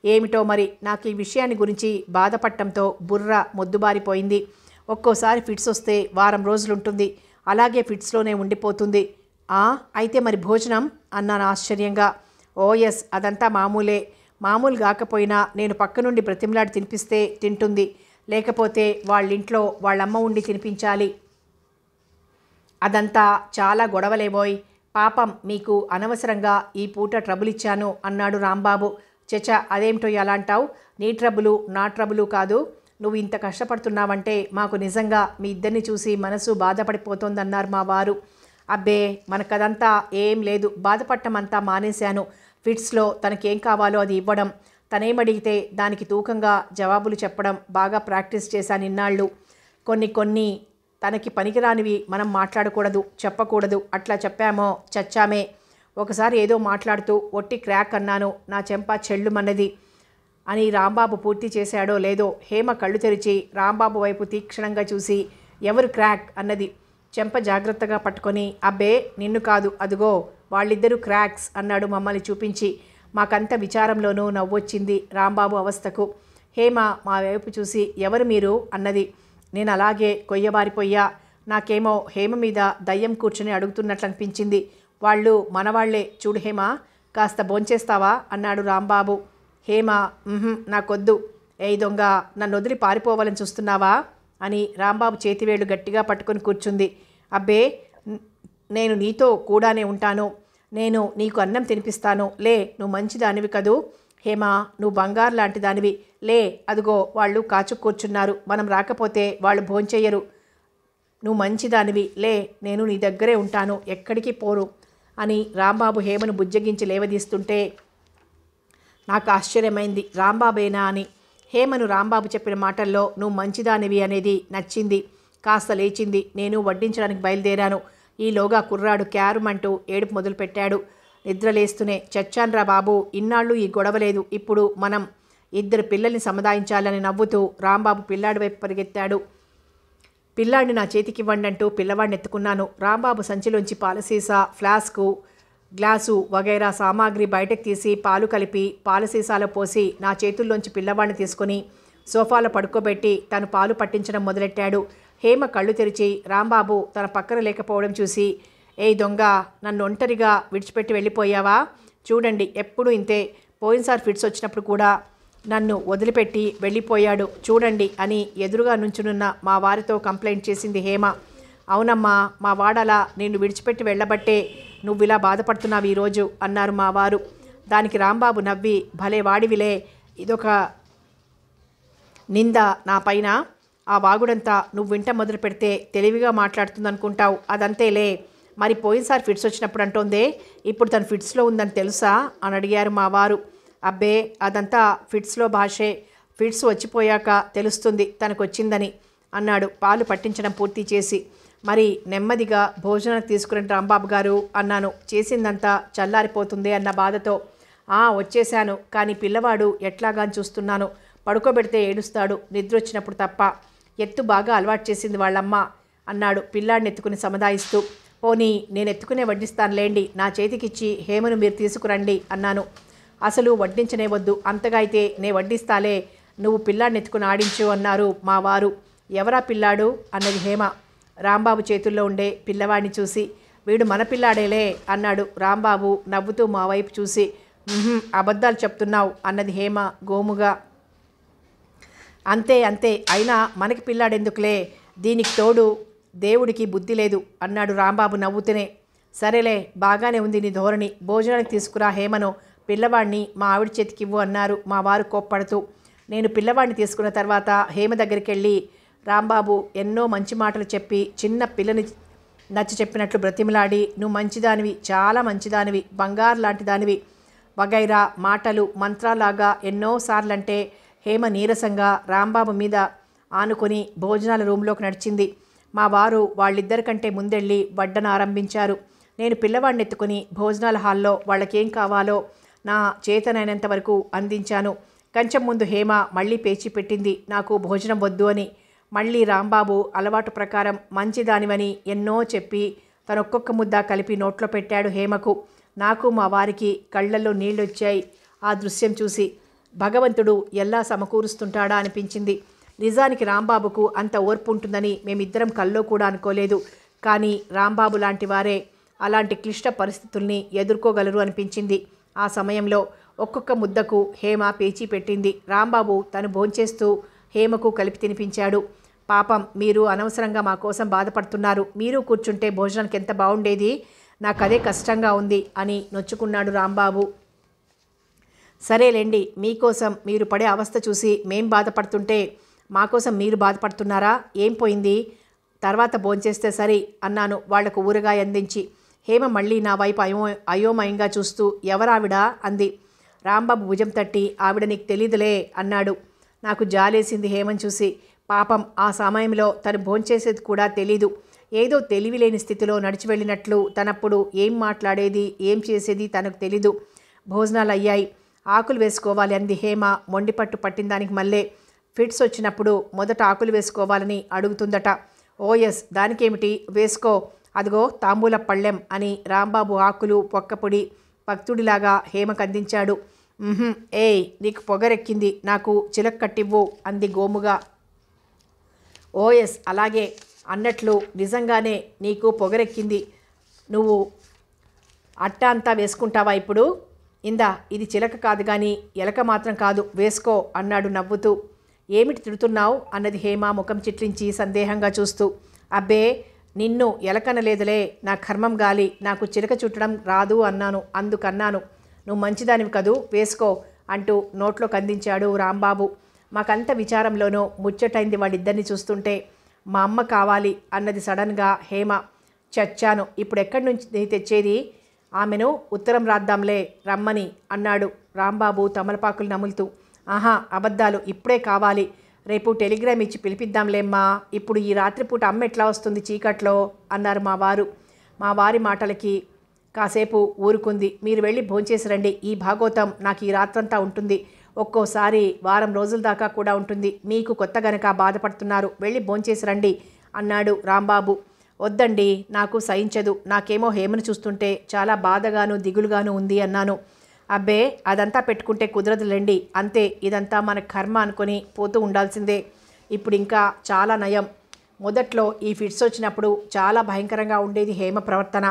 ఏమిటో మరి నాకు ఈ విషయాన్ని గురించి బాధపడటంతో బుర్ర మొద్దుబారిపోయింది. ఒక్కోసారి ఫిట్స్ వస్తే వారం రోజులుంటుంది, అలాగే ఫిట్స్లోనే ఉండిపోతుంది. అయితే మరి భోజనం అన్నాను ఆశ్చర్యంగా. ఓఎస్ అదంతా మామూలే. మామూలు కాకపోయినా నేను పక్క నుండి బ్రతిమలాడి తినిపిస్తే తింటుంది, లేకపోతే వాళ్ళింట్లో వాళ్ళమ్మ ఉండి తినిపించాలి. అదంతా చాలా గొడవలేబోయ్. పాపం మీకు అనవసరంగా ఈ పూట ట్రబుల్ ఇచ్చాను అన్నాడు రాంబాబు. చచ అదేమిటో ఎలా అంటావు, నీ ట్రబులు నా ట్రబులు కాదు. నువ్వు ఇంత కష్టపడుతున్నావంటే మాకు నిజంగా మీ ఇద్దరిని చూసి మనసు బాధపడిపోతోందన్నారు మా వారు. అబ్బే మనకదంతా ఏం లేదు, బాధపడటం అంతా మానేశాను. ఫిట్స్లో తనకేం కావాలో అది ఇవ్వడం, తనేమడిగితే దానికి తూకంగా జవాబులు చెప్పడం బాగా ప్రాక్టీస్ చేశాను ఇన్నాళ్ళు. కొన్ని తనకి పనికిరానివి మనం మాట్లాడకూడదు, చెప్పకూడదు. అట్లా చెప్పామో చచ్చామే. ఒకసారి ఏదో మాట్లాడుతూ ఒట్టి క్రాక్ అన్నాను. నా చెంప చెళ్ళుమన్నది. అని రాంబాబు పూర్తి చేశాడో లేదో హేమ కళ్ళు తెరిచి రాంబాబు వైపు తీక్షణంగా చూసి ఎవరు క్రాక్ అన్నది. చెంప జాగ్రత్తగా పట్టుకొని అబ్బే నిన్ను కాదు, అదుగో వాళ్ళిద్దరూ క్రాక్స్ అన్నాడు మమ్మల్ని చూపించి. మాకంత విచారంలోనూ నవ్వొచ్చింది రాంబాబు అవస్థకు. హేమ మా వైపు చూసి ఎవరు మీరు అన్నది. నేను అలాగే కొయ్యబారిపోయా. నాకేమో హేమ మీద దయ్యం కూర్చుని అడుగుతున్నట్లు అనిపించింది. వాళ్ళు మనవాళ్లే, చూడు హేమ కాస్త భోంచేస్తావా అన్నాడు రాంబాబు. హేమ నాకొద్దు. ఏయ్ దొంగ, నన్ను వదిలి పారిపోవాలని చూస్తున్నావా అని రాంబాబు చేతివేళ్లు గట్టిగా పట్టుకొని కూర్చుంది. అబ్బే నేను నీతో కూడానే ఉంటాను, నేను నీకు అన్నం తినిపిస్తాను, లే నువ్వు మంచిదానివి కదూ హేమ, నువ్వు బంగారు లాంటి దానివి, లే అదిగో వాళ్ళు కాచు కూర్చున్నారు, మనం రాకపోతే వాళ్ళు భోంచెయ్యరు నువ్వు మంచిదానివి, లే, నేను నీ దగ్గరే ఉంటాను, ఎక్కడికి పోను అని రాంబాబు హేమను బుజ్జగించి లేవదీస్తుంటే నాకు ఆశ్చర్యమైంది, రాంబాబేనా అని. హేమను రాంబాబు చెప్పిన మాటల్లో నువ్వు మంచిదానివి అనేది నచ్చింది. కాస్త లేచింది. నేను వడ్డించడానికి బయలుదేరాను. ఈలోగా కుర్రాడు క్యారుమంటూ ఏడుపు మొదలుపెట్టాడు. నిద్రలేస్తూనే, చచ్చాన్రా బాబు, ఇన్నాళ్ళు ఈ గొడవలేదు, ఇప్పుడు మనం ఇద్దరు పిల్లల్ని సముదాయించాలని నవ్వుతూ రాంబాబు పిల్లాడి వైపు పరిగెత్తాడు. పిల్లాడిని నా చేతికివ్వండి అంటూ పిల్లవాడిని ఎత్తుకున్నాను. రాంబాబు సంచిలోంచి పాలసీసా, ఫ్లాస్కు, గ్లాసు వగైరా సామాగ్రి బయటకు తీసి పాలు కలిపి పాల సీసాలో పోసి నా చేతుల్లోంచి పిల్లవాడిని తీసుకుని సోఫాలో పడుకోబెట్టి తను పాలు పట్టించడం మొదలెట్టాడు. హేమ కళ్ళు తెరిచి రాంబాబు తన పక్కన లేకపోవడం చూసి, ఏయ్ దొంగ, నన్ను ఒంటరిగా విడిచిపెట్టి వెళ్ళిపోయావా? చూడండి, ఎప్పుడు ఇంతే, పోయినసారి ఫిట్స్ వచ్చినప్పుడు కూడా నన్ను వదిలిపెట్టి వెళ్ళిపోయాడు చూడండి అని ఎదురుగా నుంచునున్న మా వారితో కంప్లైంట్ చేసింది హేమ. అవునమ్మా, మా వాడలా నిన్ను విడిచిపెట్టి వెళ్ళబట్టే నువ్విలా బాధపడుతున్నావు ఈరోజు అన్నారు మా వారు. దానికి రాంబాబు నవ్వి, భలే వాడివిలే, ఇదొక నింద నా పైన, ఆ వాగుడంతా నువ్వు వింట మొదలు పెడితే తెలివిగా మాట్లాడుతుందనుకుంటావు, అదంతేలే. మరి పోయినసారి ఫిట్స్ వచ్చినప్పుడు అంటోందే, ఇప్పుడు తను ఫిట్స్లో ఉందని తెలుసా అని అడిగారు మా వారు. అబ్బే, అదంతా ఫిట్స్లో భాషే, ఫిట్స్ వచ్చిపోయాక తెలుస్తుంది తనకు వచ్చిందని అన్నాడు పాలు పట్టించడం పూర్తి చేసి. మరి నెమ్మదిగా భోజనానికి తీసుకురండి రాంబాబు గారు అన్నాను, చేసిందంతా చల్లారిపోతుంది అన్న బాధతో. వచ్చేశాను, కానీ పిల్లవాడు ఎట్లాగాని చూస్తున్నాను, పడుకోబెడితే ఏడుస్తాడు నిద్ర వచ్చినప్పుడు తప్ప, ఎత్తు బాగా అలవాటు చేసింది వాళ్ళమ్మ అన్నాడు పిల్లాడిని ఎత్తుకుని సముదాయిస్తూ. పోనీ నేను ఎత్తుకునే వడ్డిస్తానులేండి, నా చేతికిచ్చి హేమను మీరు తీసుకురండి అన్నాను. అసలు వడ్డించనే వద్దు, అంతగా అయితే నే వడ్డిస్తాలే, నువ్వు పిల్లాడిని ఎత్తుకుని ఆడించు అన్నారు మా వారు. ఎవరా పిల్లాడు అన్నది హేమ రాంబాబు చేతుల్లో ఉండే పిల్లవాడిని చూసి. వీడు మన పిల్లాడేలే అన్నాడు రాంబాబు నవ్వుతూ మా వైపు చూసి. అబద్ధాలు చెప్తున్నావు అన్నది హేమ గోముగా. అంతే అంతే, అయినా మనకి పిల్లాడెందుకులే, దీనికి తోడు దేవుడికి బుద్ధి లేదు అన్నాడు రాంబాబు నవ్వుతూనే. సరేలే, బాగానే ఉంది నీ ధోరణి, భోజనానికి తీసుకురా హేమను, పిల్లవాడిని మా ఆవిడ చేతికివ్వు అన్నారు మా వారు కోప్పడుతూ. నేను పిల్లవాడిని తీసుకున్న తర్వాత హేమ దగ్గరికి వెళ్ళి రాంబాబు ఎన్నో మంచి మాటలు చెప్పి చిన్న పిల్లని నచ్చ చెప్పినట్లు బ్రతిమలాడి, నువ్వు మంచిదానివి, చాలా మంచిదానివి, బంగారు లాంటి దానివి వగైరా మాటలు మంత్రాలాగా ఎన్నోసార్లంటే హేమ నీరసంగా రాంబాబు మీద ఆనుకొని భోజనాల రూమ్లోకి నడిచింది. మా వారు వాళ్ళిద్దరికంటే ముందెళ్ళి వడ్డన ఆరంభించారు. నేను పిల్లవాడిని ఎత్తుకుని భోజనాల హాల్లో వాళ్ళకేం కావాలో నా చేతనైనంత వరకు అందించాను. కొంచెం ముందు హేమ మళ్ళీ పేచి పెట్టింది నాకు భోజనం వద్దు అని. మళ్ళీ రాంబాబు అలవాటు ప్రకారం మంచిదానివని ఎన్నో చెప్పి తనొక్కొక్క ముద్ద కలిపి నోట్లో పెట్టాడు హేమకు. నాకు మా వారికి కళ్ళల్లో నీళ్ళొచ్చాయి ఆ దృశ్యం చూసి. భగవంతుడు ఎలా సమకూరుస్తుంటాడా అనిపించింది. నిజానికి రాంబాబుకు అంత ఓర్పు ఉంటుందని మేమిద్దరం కల్లో కూడా అనుకోలేదు. కానీ రాంబాబు లాంటి వారే అలాంటి క్లిష్ట పరిస్థితుల్ని ఎదుర్కోగలరు అనిపించింది. ఆ సమయంలో ఒక్కొక్క ముద్దకు హేమ పేచీ పెట్టింది. రాంబాబు తను భోంచేస్తూ హేమకు కలిపి తినిపించాడు. పాపం, మీరు అనవసరంగా మా కోసం బాధపడుతున్నారు, మీరు కూర్చుంటే భోజనానికి ఎంత బాగుండేది, నాకు అదే కష్టంగా ఉంది అని నొచ్చుకున్నాడు రాంబాబు. సరేలేండి, మీకోసం మీరు పడే అవస్థ చూసి మేం బాధపడుతుంటే మాకోసం మీరు బాధపడుతున్నారా, ఏం పోయింది, తర్వాత భోంచేస్తే సరి అన్నాను వాళ్లకు ఊరగాయ అందించి. హేమ మళ్ళీ నా వైపు అయోమయంగా చూస్తూ ఎవరావిడా అంది. రాంబాబు భుజం తట్టి, ఆవిడ నీకు తెలీదులే అన్నాడు. నాకు జాలేసింది హేమను చూసి. పాపం, ఆ సమయంలో తను భోంచేసేది కూడా తెలీదు. ఏదో తెలివిలేని స్థితిలో నడిచి వెళ్ళినట్లు తనప్పుడు ఏం మాట్లాడేది ఏం చేసేది తనకు తెలీదు. భోజనాలు అయ్యాయి, ఆకులు వేసుకోవాలి అంది హేమ మొండిపట్టు పట్టిందానికి. మళ్ళీ ఫిట్స్ వచ్చినప్పుడు మొదట ఆకులు వేసుకోవాలని అడుగుతుందట. ఓఎస్, దానికేమిటి, వేసుకో, అదిగో తాంబూల పళ్ళెం అని రాంబాబు ఆకులు పొక్కపొడి భక్తుడిలాగా హేమకు అందించాడు. ఏయ్, నీకు పొగరెక్కింది, నాకు చిలక కట్టివ్వు అంది గోముగా. ఓఎస్, అలాగే, అన్నట్లు నిజంగానే నీకు పొగరెక్కింది, నువ్వు అట్ట అంతా వేసుకుంటావా ఇప్పుడు? ఇందా, ఇది చిలక కాదు కానీ ఎలక మాత్రం కాదు, వేసుకో అన్నాడు నవ్వుతూ. ఏమిటి తిడుతున్నావు అన్నది హేమ ముఖం చిట్లించి సందేహంగా చూస్తూ. అబ్బే, నిన్ను ఎలకనలేదులే, నా కర్మం గాలి, నాకు చిలక చుట్టడం రాదు అన్నాను, అందుకన్నాను. నువ్వు మంచిదానివి కదూ, వేసుకో అంటూ నోట్లో కందించాడు రాంబాబు. మాకంత విచారంలోనూ ముచ్చటైంది వాళ్ళిద్దరిని చూస్తుంటే. మా అమ్మ కావాలి అన్నది సడన్గా హేమ. చచ్చాను, ఇప్పుడు ఎక్కడి నుంచి తెచ్చేది? ఆమెను ఉత్తరం రాద్దాంలే రమ్మని అన్నాడు రాంబాబు తమలపాకులు నములుతూ. ఆహా, అబద్ధాలు, ఇప్పుడే కావాలి. రేపు టెలిగ్రామ్ ఇచ్చి పిలిపిద్దాంలేమ్మా. ఇప్పుడు ఈ రాత్రిపూట అమ్మ ఎట్లా వస్తుంది చీకట్లో అన్నారు మా వారు. మా వారి మాటలకి కాసేపు ఊరుకుంది. మీరు వెళ్ళి భోంచేసి రండి. ఈ భాగోతం నాకు ఈ రాత్రంతా ఉంటుంది, ఒక్కోసారి వారం రోజుల దాకా కూడా ఉంటుంది. మీకు కొత్త గనక బాధపడుతున్నారు, వెళ్ళి భోంచేసి రండి అన్నాడు రాంబాబు. వద్దండి, నాకు సహించదు. నాకేమో హేమను చూస్తుంటే చాలా బాధగాను దిగులుగాను ఉంది అన్నాను. అబ్బే, అదంతా పెట్టుకుంటే కుదరదులేండి. అంతే, ఇదంతా మన కర్మ అనుకొని పోతూ ఉండాల్సిందే. ఇప్పుడు ఇంకా చాలా నయం. మొదట్లో ఈ ఫిట్స్ వచ్చినప్పుడు చాలా భయంకరంగా ఉండేది హేమ ప్రవర్తన.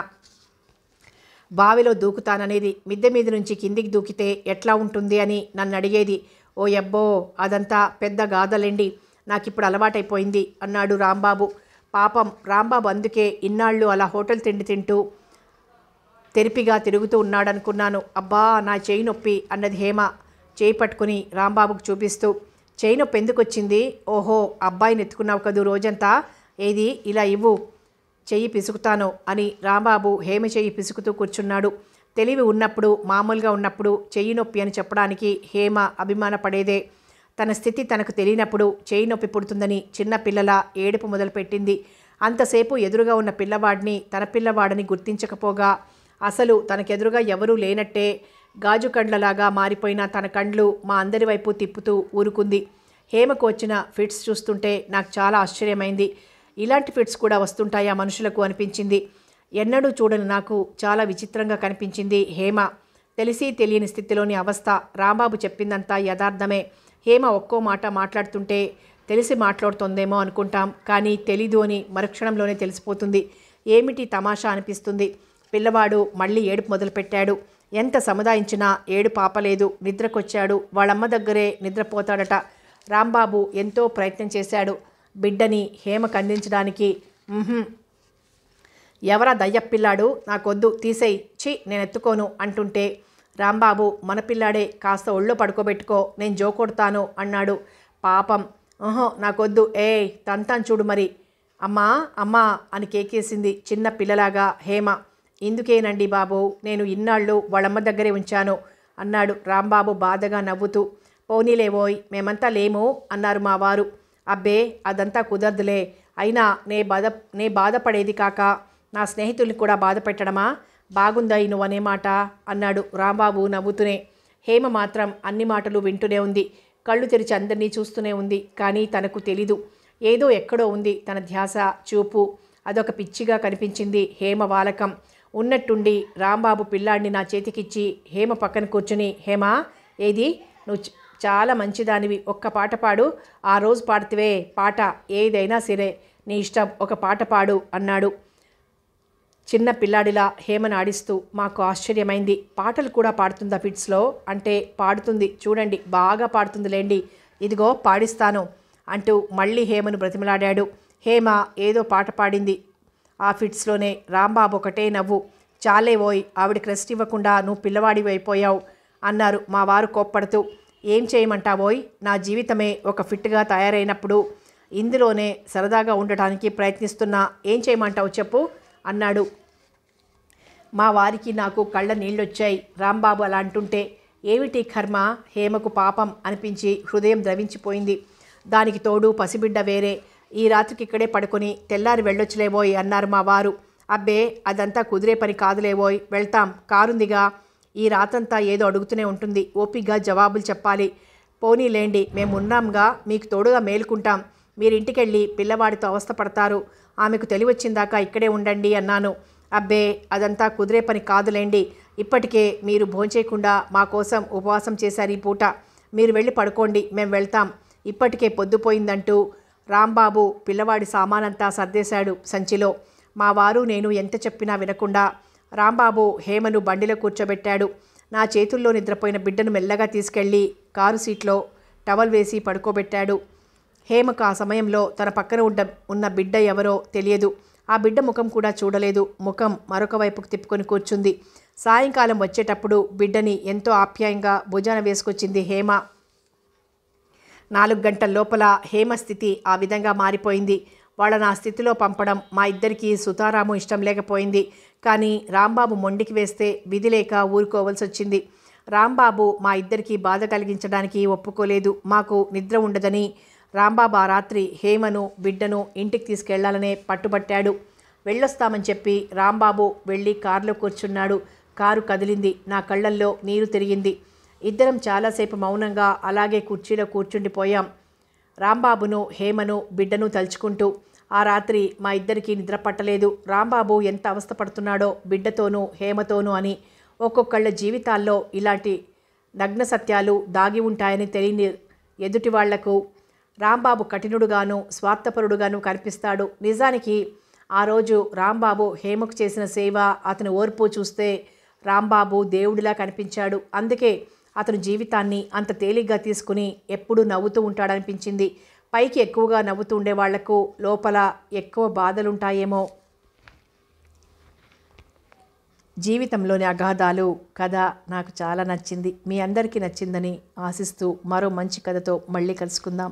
బావిలో దూకుతాననేది, మిద్దె మీద నుంచి కిందికి దూకితే ఎట్లా ఉంటుంది అని నన్ను అడిగేది. ఓ యబ్బో, అదంతా పెద్ద గాథలేండి, నాకిప్పుడు అలవాటైపోయింది అన్నాడు రాంబాబు. పాపం రాంబాబు అందుకే ఇన్నాళ్ళు అలా హోటల్ తిండి తింటూ తెరిపిగా తిరుగుతూ ఉన్నాడనుకున్నాను. అబ్బా, నా చేయి నొప్పి అన్నది హేమ చేయి పట్టుకుని రాంబాబుకు చూపిస్తూ. చేయి నొప్పి ఎందుకు వచ్చింది? ఓహో, అబ్బాయిని ఎత్తుకున్నావు కదూ రోజంతా. ఏది ఇలా ఇవ్వు, చెయ్యి పిసుకుతాను అని రాంబాబు హేమ చెయ్యి పిసుకుతూ కూర్చున్నాడు. తెలివి ఉన్నప్పుడు, మామూలుగా ఉన్నప్పుడు చెయ్యి నొప్పి అని చెప్పడానికి హేమ అభిమానపడేదే. తన స్థితి తనకు తెలియనప్పుడు చేయి నొప్పి పుడుతుందని చిన్న పిల్లల ఏడుపు మొదలుపెట్టింది. అంతసేపు ఎదురుగా ఉన్న పిల్లవాడిని తన పిల్లవాడని గుర్తించకపోగా, అసలు తనకెదురుగా ఎవరూ లేనట్టే గాజు కండ్లలాగా మారిపోయిన తన కండ్లు మా అందరి వైపు తిప్పుతూ ఊరుకుంది. హేమకు వచ్చిన ఫిట్స్ చూస్తుంటే నాకు చాలా ఆశ్చర్యమైంది. ఇలాంటి ఫిట్స్ కూడా వస్తుంటాయా మనుషులకు అనిపించింది. ఎన్నడూ చూడని నాకు చాలా విచిత్రంగా కనిపించింది హేమ. తెలిసి తెలియని స్థితిలోని అవస్థ. రాంబాబు చెప్పిందంతా యథార్థమే. హేమ ఒక్కో మాట మాట్లాడుతుంటే తెలిసి మాట్లాడుతోందేమో అనుకుంటాం, కానీ తెలీదు అని మరుక్షణంలోనే తెలిసిపోతుంది. ఏమిటి తమాషా అనిపిస్తుంది. పిల్లవాడు మళ్ళీ ఏడుపు మొదలుపెట్టాడు. ఎంత సముదాయించినా ఏడుపు ఆపలేదు. నిద్రకొచ్చాడు. వాళ్ళమ్మ దగ్గరే నిద్రపోతాడట. రాంబాబు ఎంతో ప్రయత్నం చేశాడు బిడ్డని హేమకు అందించడానికి. ఎవరా దయ్యపిల్లాడు, నాకొద్దు, తీసేయి, ఛీ, నేను ఎత్తుకోను అంటుంటే, రాంబాబు, మన పిల్లాడే, కాస్త ఒళ్ళో పడుకోబెట్టుకో, నేను జోకొడతాను అన్నాడు. పాపం, నాకొద్దు, తంతాను చూడు మరి. అమ్మా అమ్మా అని కేకేసింది చిన్న పిల్లలాగా హేమ. ఇందుకేనండి బాబు నేను ఇన్నాళ్ళు వాళ్ళమ్మ దగ్గరే ఉంచాను అన్నాడు రాంబాబు బాధగా నవ్వుతూ. పోనీలేవోయ్, మేమంతా లేము అన్నారు మా వారు. అబ్బే, అదంతా కుదరదులే. అయినా నే బాధపడేది కాక నా స్నేహితుల్ని కూడా బాధ పెట్టడమా? బాగుందా నువ్వనే మాట అన్నాడు రాంబాబు నవ్వుతూనే. హేమ మాత్రం అన్ని మాటలు వింటూనే ఉంది. కళ్ళు తెరిచి అందరినీ చూస్తూనే ఉంది. కానీ తనకు తెలీదు, ఏదో ఎక్కడో ఉంది తన ధ్యాస, చూపు. అదొక పిచ్చిగా కనిపించింది హేమ వాలకం. ఉన్నట్టుండి రాంబాబు పిల్లాడిని నా చేతికిచ్చి హేమ పక్కన కూర్చుని, హేమా, ఏది, నువ్వు చాలా మంచిదానివి, ఒక్క పాట పాడు. ఆ రోజు పాడితే పాట ఏదైనా సరే నీ ఇష్టం, ఒక పాట పాడు అన్నాడు చిన్న పిల్లాడిలా హేమను ఆడిస్తూ. మాకు ఆశ్చర్యమైంది. పాటలు కూడా పాడుతుందా ఫిట్స్లో అంటే? పాడుతుంది, చూడండి, బాగా పాడుతుందిలేండి, ఇదిగో పాడిస్తాను అంటూ మళ్ళీ హేమను బ్రతిమలాడాడు. హేమ ఏదో పాట పాడింది ఆ ఫిట్స్లోనే. రాంబాబు ఒకటే నవ్వు. చాలే ఓయ్, ఆవిడకి రెస్ట్ ఇవ్వకుండా నువ్వు పిల్లవాడివి అయిపోయావు అన్నారు మా వారు కోప్పడుతూ. ఏం చేయమంటావోయ్, నా జీవితమే ఒక ఫిట్గా తయారైనప్పుడు ఇందులోనే సరదాగా ఉండటానికి ప్రయత్నిస్తున్నా. ఏం చేయమంటావు చెప్పు అన్నాడు. మా వారికి నాకు కళ్ళ నీళ్ళొచ్చాయి రాంబాబు అలా అంటుంటే. ఏమిటి కర్మ, హేమకు పాపం అనిపించి హృదయం ద్రవించిపోయింది. దానికి తోడు పసిబిడ్డ వేరే. ఈ రాత్రికి ఇక్కడే పడుకొని తెల్లారి వెళ్ళొచ్చులేవోయ్ అన్నారు మా వారు. అబ్బే, అదంతా కుదిరే పని కాదులేవోయ్, వెళ్తాం, కారుందిగా. ఈ రాతంతా ఏదో అడుగుతూనే ఉంటుంది, ఓపిగ్గా జవాబులు చెప్పాలి. పోనీలేండి, మేమున్నాంగా, మీకు తోడుగా మేలుకుంటాం. మీరింటికెళ్ళి పిల్లవాడితో అవస్థపడతారు. ఆమెకు తెలివొచ్చిందాకా ఇక్కడే ఉండండి అన్నాను. అబ్బే, అదంతా కుదిరే పని కాదులేండి. ఇప్పటికే మీరు భోంచేయకుండా మా కోసం ఉపవాసం చేశారు ఈ పూట. మీరు వెళ్ళి పడుకోండి, మేము వెళ్తాం. ఇప్పటికే పొద్దుపోయిందంటూ రాంబాబు పిల్లవాడి సామానంతా సర్దేశాడు సంచిలో. మా వారు నేను ఎంత చెప్పినా వినకుండా రాంబాబు హేమను బండిలో కూర్చోబెట్టాడు. నా చేతుల్లో నిద్రపోయిన బిడ్డను మెల్లగా తీసుకెళ్ళి కారు సీట్లో టవల్ వేసి పడుకోబెట్టాడు. హేమకు ఆ సమయంలో తన పక్కన ఉన్న బిడ్డ ఎవరో తెలియదు. ఆ బిడ్డ ముఖం కూడా చూడలేదు. ముఖం మరొక వైపుకు తిప్పుకొని కూర్చుంది. సాయంకాలం వచ్చేటప్పుడు బిడ్డని ఎంతో ఆప్యాయంగా భుజాన వేసుకొచ్చింది హేమ. 4 గంటల లోపల హేమ స్థితి ఆ విధంగా మారిపోయింది. వాళ్ళని ఆ స్థితిలో పంపడం మా ఇద్దరికీ సుతారాము ఇష్టం లేకపోయింది. కానీ రాంబాబు మొండికి వేస్తే విధి లేక ఊరుకోవాల్సి వచ్చింది. రాంబాబు మా ఇద్దరికీ బాధ కలిగించడానికి ఒప్పుకోలేదు. మాకు నిద్ర ఉండదని రాంబాబు ఆ రాత్రి హేమను బిడ్డను ఇంటికి తీసుకెళ్లాలనే పట్టుబట్టాడు. వెళ్ళొస్తామని చెప్పి రాంబాబు వెళ్ళి కారులో కూర్చున్నాడు. కారు కదిలింది. నా కళ్ళల్లో నీరు తిరిగింది. ఇద్దరం చాలాసేపు మౌనంగా అలాగే కుర్చీలో కూర్చుండిపోయాం. రాంబాబును హేమను బిడ్డను తలుచుకుంటూ. ఆ రాత్రి మా ఇద్దరికీ నిద్ర పట్టలేదు. రాంబాబు ఎంత అవస్థపడుతున్నాడో బిడ్డతోనూ హేమతోనూ అని. ఒక్కొక్కళ్ళ జీవితాల్లో ఇలాంటి నగ్న సత్యాలు దాగి ఉంటాయని తెలియని ఎదుటి వాళ్లకు రాంబాబు కఠినుడుగాను స్వార్థపరుడుగాను కనిపిస్తాడు. నిజానికి ఆ రోజు రాంబాబు హేమకు చేసిన సేవ, అతని ఓర్పు చూస్తే రాంబాబు దేవుడిలా కనిపించాడు. అందుకే అతను జీవితాన్ని అంత తేలిగ్గా తీసుకుని ఎప్పుడూ నవ్వుతూ ఉంటాడనిపించింది. పైకి ఎక్కువగా నవ్వుతూ ఉండే వాళ్లకు లోపల ఎక్కువ బాధలుంటాయేమో. జీవితంలోని అగాధాలు కథ నాకు చాలా నచ్చింది. మీ అందరికీ నచ్చిందని ఆశిస్తూ మరో మంచి కథతో మళ్ళీ కలుసుకుందాం.